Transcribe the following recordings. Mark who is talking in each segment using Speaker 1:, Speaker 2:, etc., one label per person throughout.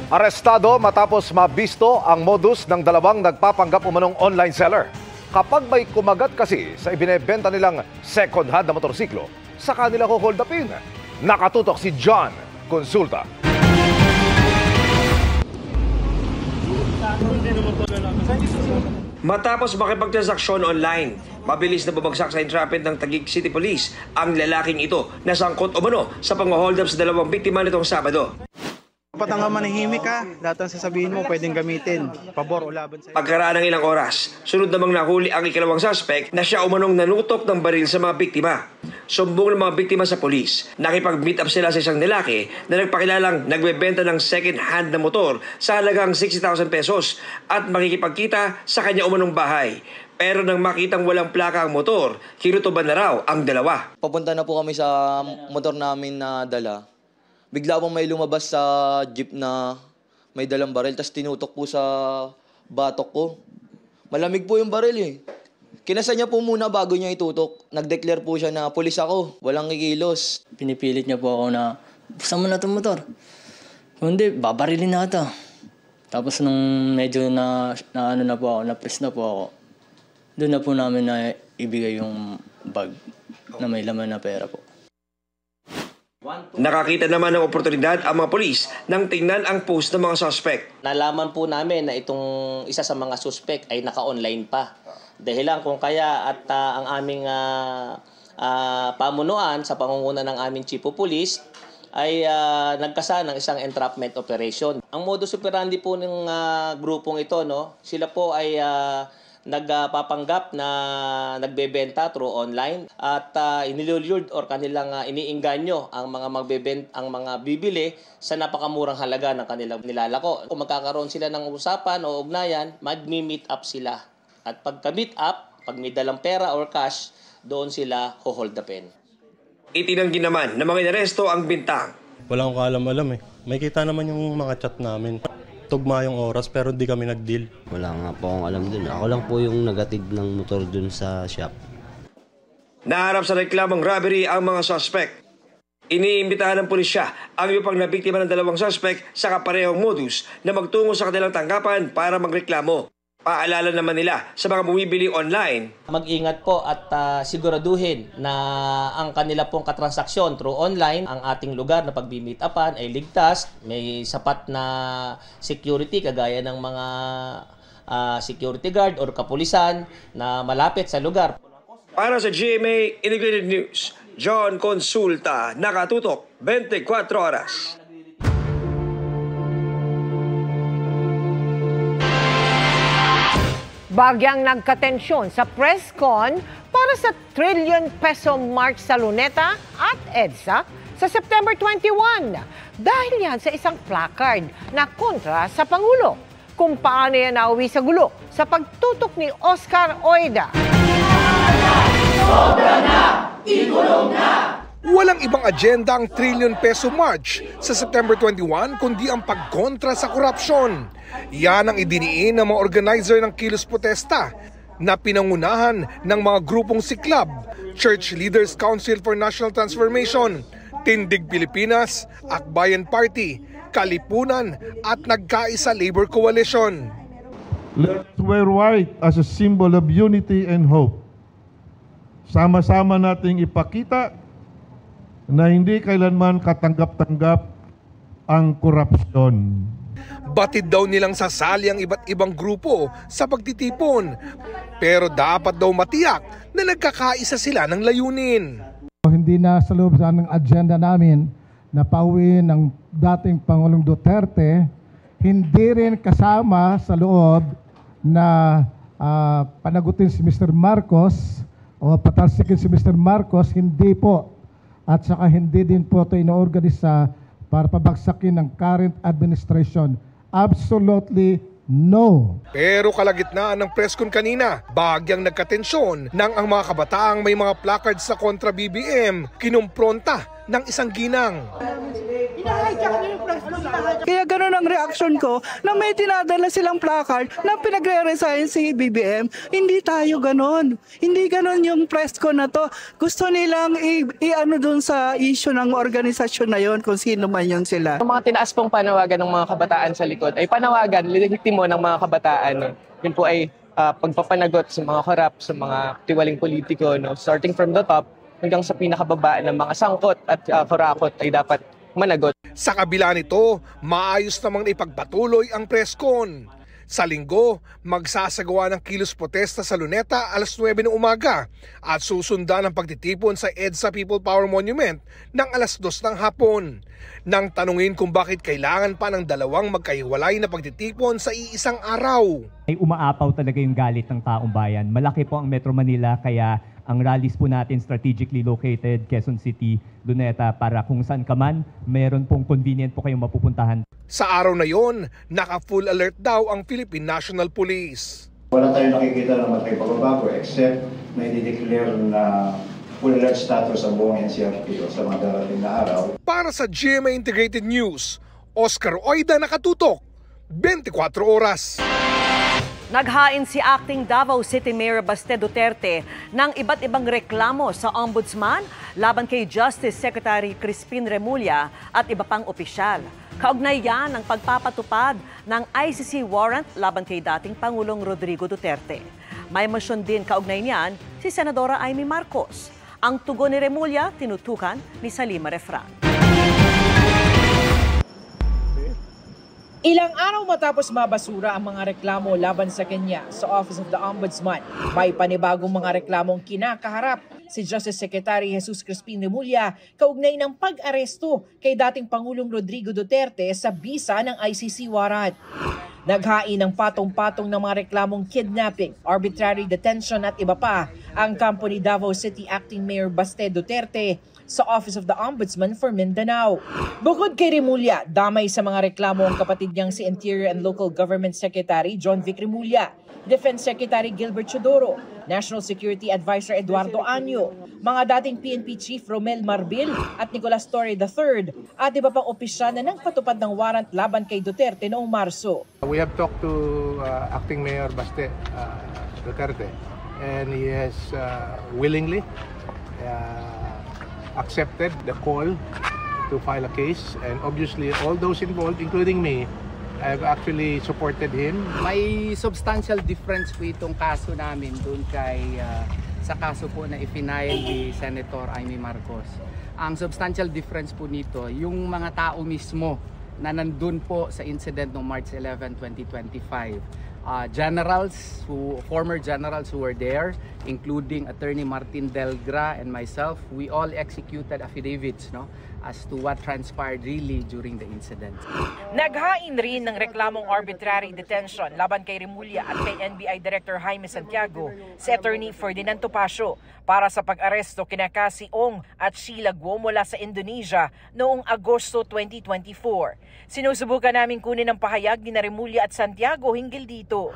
Speaker 1: Arestado matapos mabisto ang modus ng dalawang nagpapanggap umanong online seller. Kapag may kumagat kasi sa ibinebenta nilang second-hand na motorsiklo, sa kanila ko hold upin. Nakatutok si John Consulta.
Speaker 2: Matapos makipagtransaksyon online, mabilis na bumagsak sa entrapment ng Taguig City Police ang lalaking ito na sangkot umano sa pang-hold up sa dalawang biktima nitong Sabado.
Speaker 3: Dapat nga manahimik ka, lahat ang sasabihin mo pwedeng gamitin, pabor o laban sa...
Speaker 2: Pagkaraan ng ilang oras, sunod namang nahuli ang ikalawang suspect na siya umanong nanutok ng baril sa mga biktima. Sumbong ng mga biktima sa polis, nakipag-meet up sila sa isang lalaki na nagpakilalang nagbebenta ng second-hand na motor sa halagang 60,000 pesos at makikipagkita sa kanya umanong bahay. Pero nang makitang walang plaka ang motor, kinutuban na raw ang dalawa.
Speaker 4: Papunta na po kami sa motor namin na dala. Bigla pong may lumabas sa jeep na may dalang baril, tapos tinutok po sa batok ko. Malamig po yung baril eh. Kinasa niya po muna bago niya itutok. Nag-declare po siya na pulis ako, walang kikilos.
Speaker 5: Pinipilit niya po ako na, buksan mo na itong motor. Kung hindi, babarilin na ito. Tapos nung medyo na-press na po ako, doon na po namin na ibigay yung bag na may laman na pera po.
Speaker 2: Nakakita naman ng oportunidad ang mga polis nang tingnan ang post ng mga suspect.
Speaker 6: Nalaman po namin na itong isa sa mga suspect ay naka-online pa. Dahilan kung kaya at ang aming pamunuan sa pangunguna ng aming Chief of Police ay nagkasa ng isang entrapment operation. Ang modus operandi po ng grupong ito, sila po ay nagpapanggap na nagbebenta through online at inilulure or kanilang iniingganyo ang mga bibili sa napakamurang halaga ng kanilang nilalako. Kung magkakaroon sila ng usapan o ugnayan, mag-meet up sila. At pagka-meet up, pag may dalang pera or cash, doon sila ho-hold upin.
Speaker 2: Itinanggi naman na mga inaresto ang bintang.
Speaker 7: Wala akong kaalam-alam eh. May kita naman yung mga chat namin. Tugma yung oras pero hindi kami nag-deal.
Speaker 8: Wala nga po akong alam dun. Ako lang po yung nagatid ng motor dun sa shop.
Speaker 2: Naharap sa reklamong robbery ang mga suspect. Iniimbitahan ng pulisya ang iba pang nabiktima ng dalawang suspect sa kaparehong modus na magtungo sa kanilang tanggapan para magreklamo. Paalala naman nila sa mga bumibili online.
Speaker 6: Mag-ingat po at siguraduhin na ang kanila pong katransaksyon through online, ang ating lugar na pag-meet upan ay ligtas, may sapat na security kagaya ng mga security guard or kapulisan na malapit sa lugar.
Speaker 2: Para sa GMA Integrated News, John Consulta, nakatutok 24 oras.
Speaker 9: Bagyang nagkatensyon sa press con para sa trillion peso march sa Luneta at EDSA sa September 21. Dahil yan sa isang placard na kontra sa Pangulo. Kung paano yan nauwi sa gulo sa pagtutok ni Oscar Oida.
Speaker 10: Sobra na! Ikulong na!
Speaker 11: Walang ibang agenda ang trillion peso march sa September 21 kundi ang pagkontra sa korupsyon. Yan ang idiniin ng mga organizer ng kilos protesta na pinangunahan ng mga grupong siklab, Church Leaders Council for National Transformation, Tindig Pilipinas, Akbayan Party, Kalipunan at Nagkaisa Labor Coalition.
Speaker 12: Let's wear white as a symbol of unity and hope. Sama-sama nating ipakita na hindi kailanman katanggap-tanggap ang korupsyon.
Speaker 11: Batid daw nilang sasali ang iba't ibang grupo sa pagtitipon, pero dapat daw matiyak na nagkakaisa sila ng layunin.
Speaker 13: Hindi na sa loob ng agenda namin na pauwiin ng dating Pangulong Duterte, hindi rin kasama sa loob na panagutin si Mr. Marcos o patalsikin si Mr. Marcos, hindi po. At saka hindi din po ito ino-organisa para pabagsakin ng current administration. Absolutely no.
Speaker 11: Pero kalagitnaan ng press con kanina, bagyang nagkatensyon nang ang mga kabataang may mga placards sa kontra BBM kinumpronta ng isang ginang.
Speaker 14: Kaya ganun ang reaction ko na may dinadala silang placard na pinagre-resign si BBM. Hindi tayo ganun. Hindi ganun yung press ko na to. Gusto nilang i-ano dun sa issue ng organisasyon na yon kung sino man yun sila.
Speaker 15: Ang mga tinaas pong panawagan ng mga kabataan sa likod ay panawagan, legitimo ng mga kabataan. Yun po ay pagpapanagot sa mga korap, sa mga tiwaling politiko, starting from the top hanggang sa pinakababa ng mga sangkot at kurakot ay dapat managot.
Speaker 11: Sa kabila nito, maayos namang ipagpatuloy ang presscon. Sa linggo, magsasagawa ng kilos protesta sa Luneta alas 9 ng umaga at susundan ang pagtitipon sa EDSA People Power Monument ng alas 2 ng hapon. Nang tanungin kung bakit kailangan pa ng dalawang magkahiwalay na pagtitipon sa iisang araw.
Speaker 16: Ay umaapaw talaga yung galit ng taong bayan. Malaki po ang Metro Manila kaya ang rallies po natin strategically located, Quezon City, Luneta, para kung saan ka man, mayroon pong convenient po kayong mapupuntahan.
Speaker 11: Sa araw na yon, naka-full alert daw ang Philippine National Police.
Speaker 17: Wala tayong nakikita na matay pagbabago except na i-declare na full alert status ang buong NCRP sa mga darating na araw.
Speaker 11: Para sa GMA Integrated News, Oscar Oida, nakatutok, 24 oras.
Speaker 18: Naghain si Acting Davao City Mayor Baste Duterte ng iba't ibang reklamo sa Ombudsman laban kay Justice Secretary Crispin Remulla at iba pang opisyal. Kaugnay yan ng pagpapatupad ng ICC warrant laban kay dating Pangulong Rodrigo Duterte. May motion din kaugnay niyan si Senadora Amy Marcos. Ang tugon ni Remulla tinutukan ni Salima Refran.
Speaker 19: Ilang araw matapos mabasura ang mga reklamo laban sa kanya sa Office of the Ombudsman, may panibagong mga reklamong kinakaharap si Justice Secretary Jesus Crispin Remulla kaugnay ng pag-aresto kay dating Pangulong Rodrigo Duterte sa bisa ng ICC warrant. Naghain ng patong-patong ng mga reklamong kidnapping, arbitrary detention at iba pa ang kampo ni Davao City Acting Mayor Baste Duterte sa Office of the Ombudsman for Mindanao. Bukod kay Remulla, damay sa mga reklamo ang kapatid niyang si Interior and Local Government Secretary John Vic Remulla, Defense Secretary Gilbert Chodoro, National Security Advisor Eduardo Anyo, mga dating PNP Chief Romel Marbil at Nicolas Torre III at iba pang opisyal na nagpatupad ng warrant laban kay Duterte noong Marso.
Speaker 20: We have talked to Acting Mayor Baste Duterte and he has willingly accepted the call to file a case, and obviously all those involved, including me, I've actually supported him.
Speaker 21: May substantial difference po itong kaso namin doon kay sa kaso po na ifinail ni Senator Amy Marcos. Ang substantial difference po nito, yung mga tao mismo na nandun po sa incident noong March 11, 2025. Former generals who were there, including Attorney Martin Delgra and myself, we all executed affidavits as to what transpired really during the incident.
Speaker 19: Naghain rin ng reklamong arbitrary detention laban kay Remulla at kay NBI Director Jaime Santiago si Attorney Ferdinand Topacio para sa pag-aresto kina Cassie Ong at Sheila Guo mula sa Indonesia noong Agosto 2024. Sinusubukan namin kunin ang pahayag ni Remulla at Santiago hinggil dito.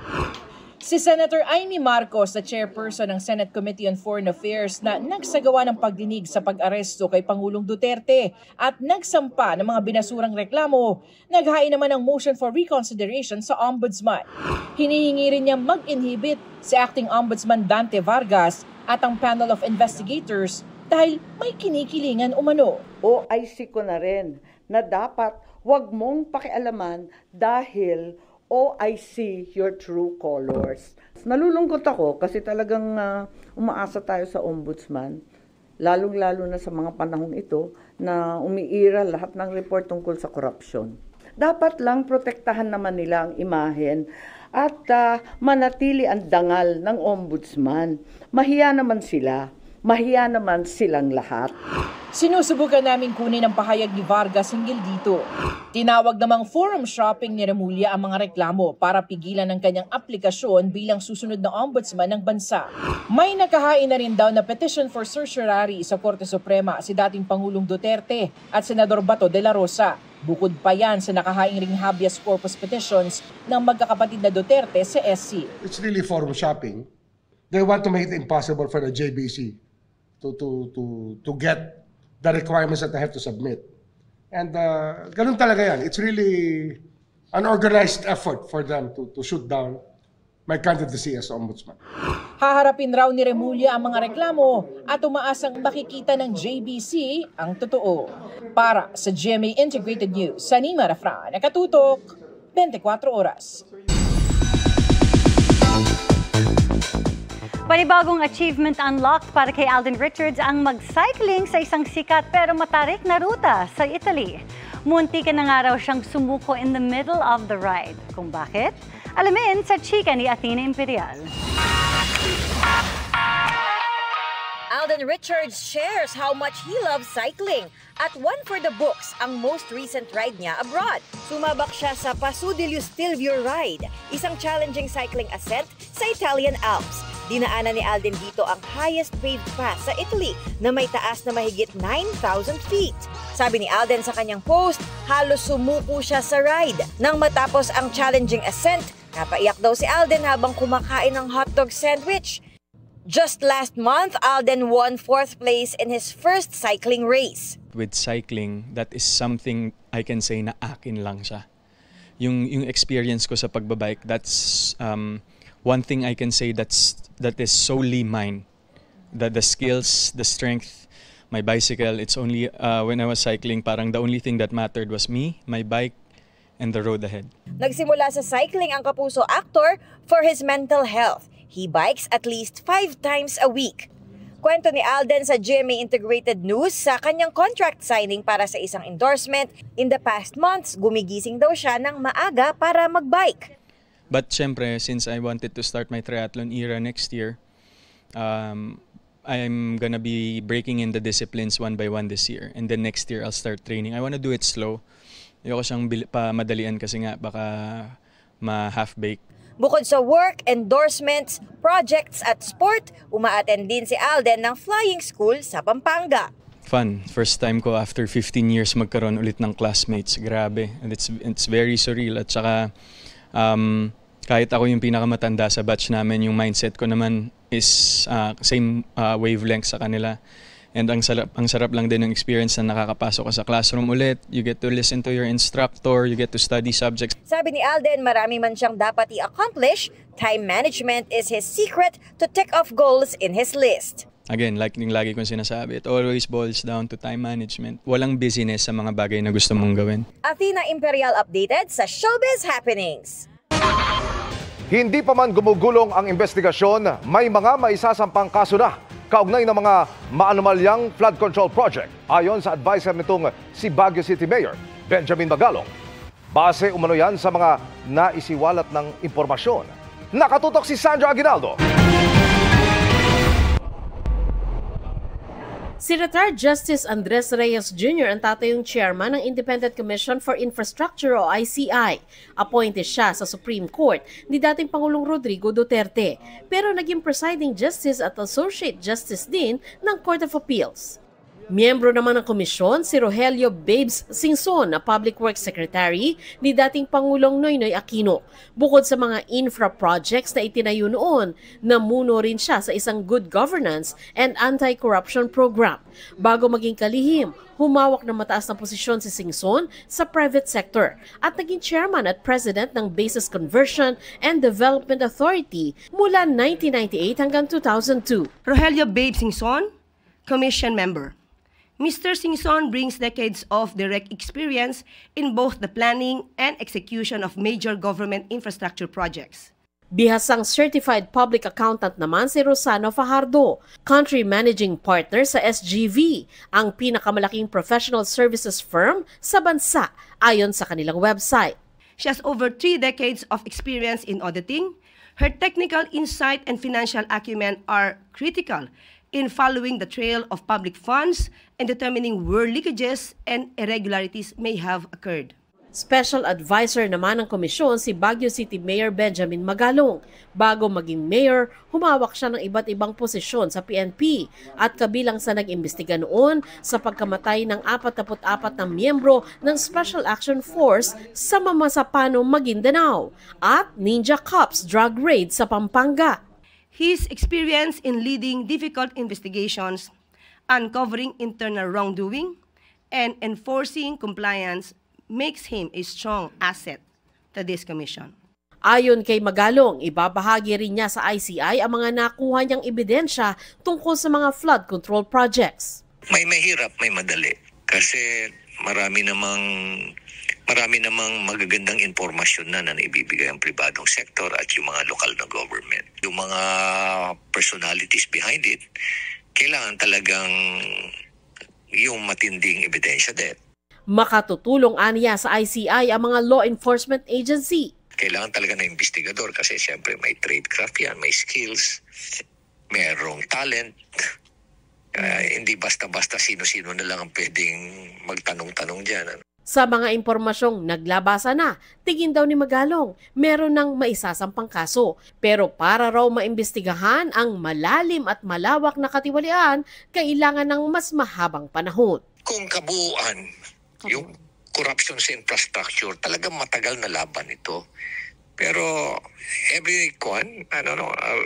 Speaker 19: Si Senator Amy Marcos, na chairperson ng Senate Committee on Foreign Affairs na nagsagawa ng pagdinig sa pag-aresto kay Pangulong Duterte at nagsampa ng mga binasurang reklamo, naghain naman ng motion for reconsideration sa Ombudsman. Hinihingi rin niya mag-inhibit si Acting Ombudsman Dante Vargas at ang panel of investigators dahil may kinikilingan umano.
Speaker 22: OIC ko na rin na dapat wag mong pakialaman dahil I see your true colors. Nalulungkot ako kasi talagang umaasa tayo sa ombudsman, lalong-lalo na sa mga panahong ito na umiiral lahat ng report tungkol sa korupsyon. Dapat lang protektahan naman nila ang imahen at manatili ang dangal ng ombudsman. Mahiya naman silang lahat.
Speaker 19: Sinusubukan namin kunin ang pahayag ni Vargas hinggil dito. Tinawag namang forum shopping ni Remulla ang mga reklamo para pigilan ang kanyang aplikasyon bilang susunod na ombudsman ng bansa. May nakahain na rin daw na petition for certiorari sa Korte Suprema si dating Pangulong Duterte at Senador Bato de la Rosa. Bukod pa yan sa nakahaing ring habeas corpus petitions ng magkakapatid na Duterte sa SC.
Speaker 23: It's really forum shopping. They want to make it impossible for the JBC to get the requirements that they have to submit. And ganun talaga yan. It's really an organized effort for them to shoot down my candidacy as ombudsman.
Speaker 19: Haharapin raw ni Remulla ang mga reklamo at umaasang makikita ng JBC ang totoo. Para sa GMA Integrated News, Sanima Rafra, nakatutok, 24 oras.
Speaker 1: Panibagong achievement unlocked para kay Alden Richards ang mag-cycling sa isang sikat pero matarik na ruta sa Italy. Muntikan na nga raw siyang sumuko in the middle of the ride. Kung bakit? Alamin sa chika ni Athena Imperial.
Speaker 3: Alden Richards shares how much he loves cycling at one for the books ang most recent ride niya abroad. Sumabak siya sa Passo degli Stelvio Ride, isang challenging cycling ascent sa Italian Alps. Dinaanan ni Alden dito ang highest paved path sa Italy na may taas na mahigit 9,000 feet. Sabi ni Alden sa kanyang post, halos sumuko siya sa ride. Nang matapos ang challenging ascent, napaiyak daw si Alden habang kumakain ng hotdog sandwich. Just last month, Alden won 4th place in his first cycling race.
Speaker 4: With cycling, that is something I can say na akin lang siya. Yung experience ko sa pagbabike, that's one thing I can say that is solely mine. The skills, the strength, my bicycle, it's only when I was cycling, parang the only thing that mattered was me, my bike, and the road ahead.
Speaker 3: Nagsimula sa cycling ang Kapuso actor for his mental health. He bikes at least 5 times a week. Kwento ni Alden sa GMA Integrated News sa kanyang contract signing para sa isang endorsement. In the past months, gumigising daw siya ng maaga para magbike.
Speaker 4: But syempre, since I wanted to start my triathlon era next year, I'm gonna be breaking in the disciplines one by one this year. And then next year, I'll start training. I wanna do it slow. Ayoko siyang madalian kasi nga baka ma-half-bake.
Speaker 3: Bukod sa work, endorsements, projects at sport, umaattend din si Alden ng flying school sa Pampanga.
Speaker 4: Fun. First time ko after 15 years magkaroon ulit ng classmates. Grabe. And it's very surreal. At saka kahit ako yung pinakamatanda sa batch namin, yung mindset ko naman is same wavelength sa kanila. And ang sarap lang din ng experience na nakakapasok ka sa classroom ulit. You get to listen to your instructor, you get to study subjects.
Speaker 3: Sabi ni Alden, marami man siyang dapat i-accomplish, time management is his secret to tick off goals in his list.
Speaker 4: Again, like yung lagi kong sinasabi, it always boils down to time management. Walang busyness sa mga bagay na gusto mong gawin.
Speaker 3: Athena Imperial updated sa Showbiz Happenings.
Speaker 24: Hindi pa man gumugulong ang investigasyon, may mga maisasampang kaso na kaugnay ng mga maanumalyang flood control project ayon sa adviser nitong si Baguio City Mayor Benjamin Magalong. Base umano yan sa mga naisiwalat ng impormasyon. Nakatutok si Sandra Aguinaldo.
Speaker 25: Si retired Justice Andres Reyes Jr. ang tatayong chairman ng Independent Commission for Infrastructure o ICI. Appointed siya sa Supreme Court ni dating Pangulong Rodrigo Duterte, pero naging presiding justice at associate justice din ng Court of Appeals. Miyembro naman ng komisyon si Rogelio Babes Singson na Public Works Secretary ni dating Pangulong Noynoy Aquino. Bukod sa mga infra projects na itinayo noon, namuno rin siya sa isang good governance and anti-corruption program. Bago maging kalihim, humawak ng mataas na posisyon si Singson sa private sector at naging chairman at president ng Bases Conversion and Development Authority mula 1998 hanggang 2002.
Speaker 26: Rogelio Babes Singson, Commission Member. Mr. Singson brings decades of direct experience in both the planning and execution of major government infrastructure projects.
Speaker 25: Bihasang certified public accountant naman si Rosano Fajardo, country managing partner sa SGV, ang pinakamalaking professional services firm sa bansa ayon sa kanilang website.
Speaker 26: She has over 3 decades of experience in auditing. Her technical insight and financial acumen are critical in following the trail of public funds and determining where leakages and irregularities may have occurred.
Speaker 25: Special advisor naman ng komisyon si Baguio City Mayor Benjamin Magalong. Bago maging mayor, humawak siya ng iba't ibang posisyon sa PNP at kabilang sa nag-imbestiga noon sa pagkamatay ng 44 na miyembro ng Special Action Force sa Mamasapano, Maguindanao at Ninja Cops drug raid sa Pampanga.
Speaker 26: His experience in leading difficult investigations, uncovering internal wrongdoing, and enforcing compliance makes him a strong asset to this commission.
Speaker 25: Ayon kay Magalong, ibabahagi rin niya sa ICI ang mga nakuha niyang ebidensya tungkol sa mga flood control projects.
Speaker 2: May mahirap, may madali. Kasi marami namang magagandang impormasyon na naibibigay ang pribadong sektor at yung mga lokal na government. Yung mga personalities behind it, kailangan talagang yung matinding ebidensya din.
Speaker 25: Makatutulong aniya sa ICI ang mga law enforcement agency.
Speaker 2: Kailangan talaga ng investigador kasi siyempre may tradecraft yan, may skills, merong talent. Hindi basta-basta sino-sino na lang ang pwedeng magtanong-tanong dyan.
Speaker 25: Sa mga impormasyong naglabasa na, tingin daw ni Magalong, meron ng maisasampang kaso. Pero para raw maimbestigahan ang malalim at malawak na katiwalian, kailangan ng mas mahabang panahon.
Speaker 2: Kung kabuuan, yung corruption sa infrastructure, talagang matagal na laban ito. Pero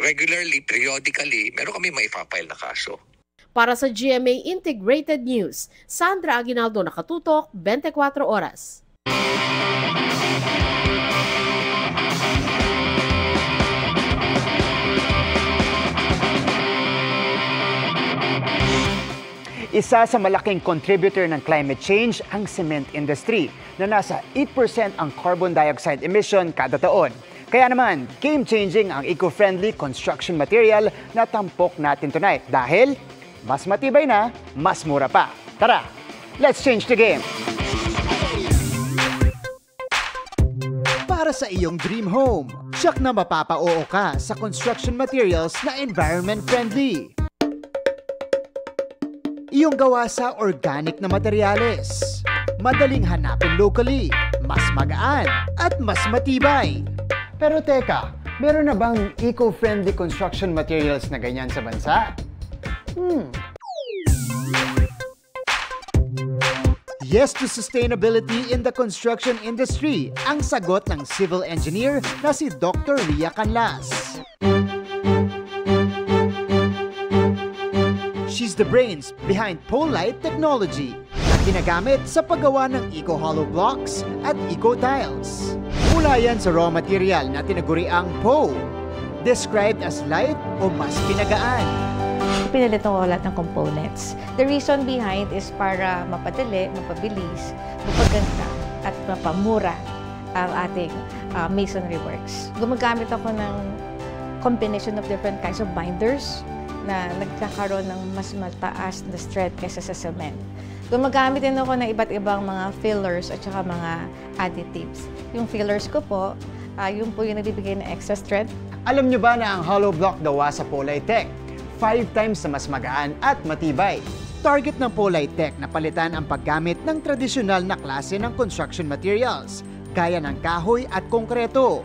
Speaker 2: regularly, periodically, meron kami maipapile na kaso.
Speaker 25: Para sa GMA Integrated News, Sandra Aguinaldo, nakatutok, 24 oras.
Speaker 5: Isa sa malaking contributor ng climate change ang cement industry na nasa 8% ang carbon dioxide emission kada taon. Kaya naman, game-changing ang eco-friendly construction material na tampok natin tonight dahil mas matibay na, mas mura pa. Tara, let's change the game! Para sa iyong dream home, tiyak na mapapa-oo ka sa construction materials na environment-friendly. Iyong gawa sa organic na materyales. Madaling hanapin locally, mas magaan, at mas matibay. Pero teka, meron na bang eco-friendly construction materials na ganyan sa bansa? Yes to sustainability in the construction industry, ang sagot ng civil engineer na si Dr. Ria Canlas. She's the brains behind Polite technology na ginagamit sa paggawa ng eco-hollow blocks at eco-tiles. Mula yan sa raw material na tinaguriang PO, described as light o mas pinagaan.
Speaker 6: Pinalitan ko lahat ng components. The reason behind is para mapadali, mapabilis, mapaganda, at mapamura ang ating masonry works. Gumagamit ako ng combination of different kinds of binders na nagkakaroon ng mas mataas na strength kaysa sa cement. Gumagamit din ako ng iba't ibang mga fillers at saka mga additives. Yung fillers ko po, yun po yung nagbibigay ng extra strength.
Speaker 5: Alam nyo ba na ang hollow block gawa sa Politech 5 times na mas magaan at matibay? Target ng Politech na palitan ang paggamit ng tradisyonal na klase ng construction materials, gaya ng kahoy at konkreto.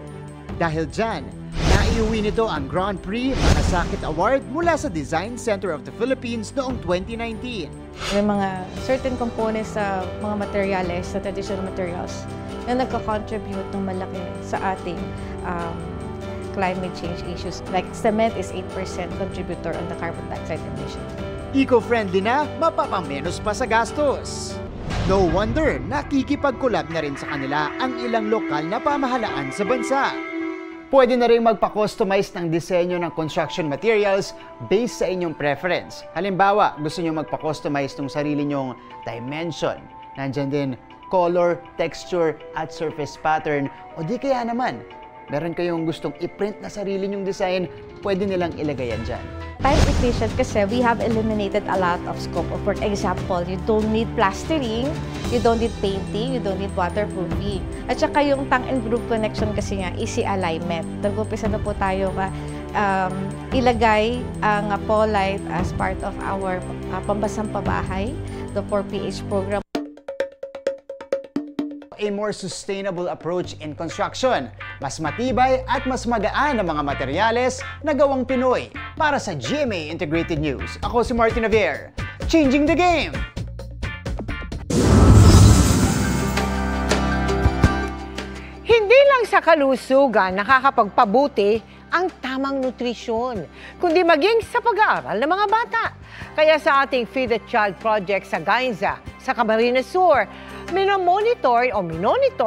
Speaker 5: Dahil dyan, naiuwi nito ang Grand Prix Manasakit Award mula sa Design Center of the Philippines noong 2019.
Speaker 6: May mga certain components sa mga materials, sa traditional materials, na nagko-contribute ng malaki sa ating climate change issues. Like cement is 8% contributor on the carbon dioxide emission.
Speaker 5: Eco-friendly na, mapapamenos pa sa gastos. No wonder, nakikipag-collab na rin sa kanila ang ilang lokal na pamahalaan sa bansa. Pwede na rin magpa-customize ng disenyo ng construction materials based sa inyong preference. Halimbawa, gusto nyo magpa-customize ng sarili nyong dimension. Nandyan din color, texture, at surface pattern. O di kaya naman, meron kayong gustong i-print na sarili nyong design, pwede nilang ilagay yan dyan.
Speaker 6: Time efficient kasi we have eliminated a lot of scope of work. Example, you don't need plastering, you don't need painting, you don't need waterproofing. At saka yung tank and groove connection kasi nga, easy alignment. Nag-umpisa na po tayo ilagay ang Polite as part of our pambasang pabahay, the 4PH program.
Speaker 5: A more sustainable approach in construction. Mas matibay at mas magaan ang mga materyales na gawang Pinoy. Para sa GMA Integrated News, ako si Martin Javier, changing the game!
Speaker 7: Hindi lang sa kalusugan nakakapagpabuti ang tamang nutrisyon, kundi maging sa pag-aaral ng mga bata. Kaya sa ating Feed the Child project sa Gainza, sa Camarines Sur. Minomonitor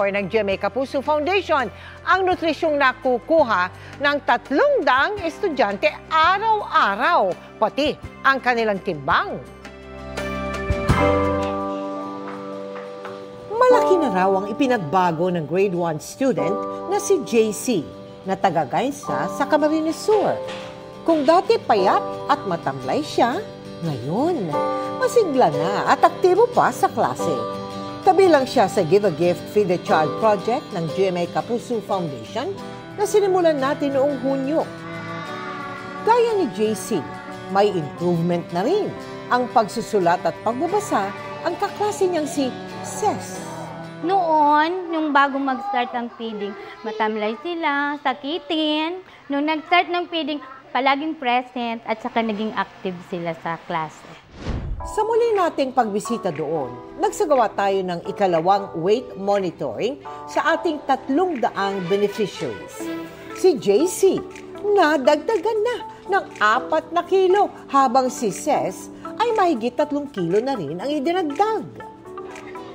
Speaker 7: ng GMA Kapuso Foundation ang nutrisyong nakukuha ng 300 estudyante araw-araw, pati ang kanilang timbang. Malaki na raw ang ipinagbago ng grade 1 student na si JC na taga-Gainsa sa Camarines Sur. Kung dati payat at matamlay siya, ngayon masigla na at aktibo pa sa klase. Kabilang siya sa Give a Gift, Feed a Child project ng GMA Kapuso Foundation na sinimulan natin noong Hunyo. Gaya ni JC, may improvement na rin ang pagsusulat at pagbabasa ang kaklase niyang si Ses.
Speaker 8: Noon, yung bago mag-start ang feeding, matamlay sila, sakitin. Nung nag-start ng feeding, palaging present at saka naging active sila sa klase.
Speaker 7: Sa muli nating pagbisita doon, nagsagawa tayo ng ikalawang weight monitoring sa ating 300 beneficiaries. Si JC, nadagdagan na ng 4 na kilo, habang si Ses ay mahigit 3 kilo na rin ang idinagdag.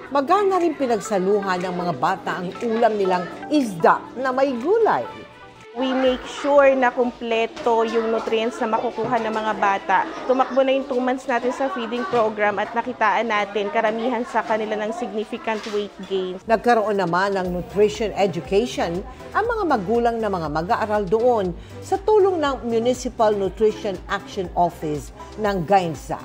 Speaker 7: Magana rin pinagsaluhan ng mga bata ang ulam nilang isda na may gulay.
Speaker 9: We make sure na kumpleto yung nutrients na makukuha ng mga bata. Tumakbo na yung 2 months natin sa feeding program at nakitaan natin karamihan sa kanila ng significant weight gain.
Speaker 7: Nagkaroon naman ng nutrition education ang mga magulang na mga mag-aaral doon sa tulong ng Municipal Nutrition Action Office ng Gainsa.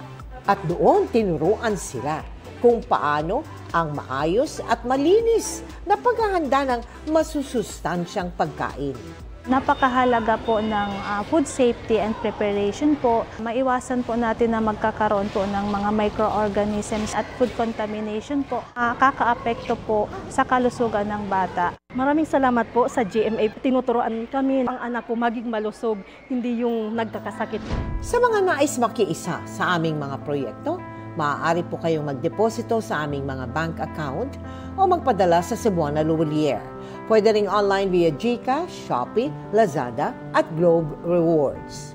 Speaker 7: At doon tinuruan sila kung paano ang maayos at malinis na paghahanda ng masusustansyang pagkain.
Speaker 10: Napakahalaga po ng food safety and preparation po. Maiwasan po natin na magkakaroon po ng mga microorganisms at food contamination po. Kakaapekto po sa kalusugan ng bata.
Speaker 12: Maraming salamat po sa GMA. Tinuturoan kami ang anak ko maging malusog, hindi yung nagkakasakit.
Speaker 7: Sa mga nais makiisa sa aming mga proyekto, maaari po kayong magdeposito sa aming mga bank account o magpadala sa Cebuana Luwalier. Pwede ring online via GCash, Shopee, Lazada at Globe Rewards.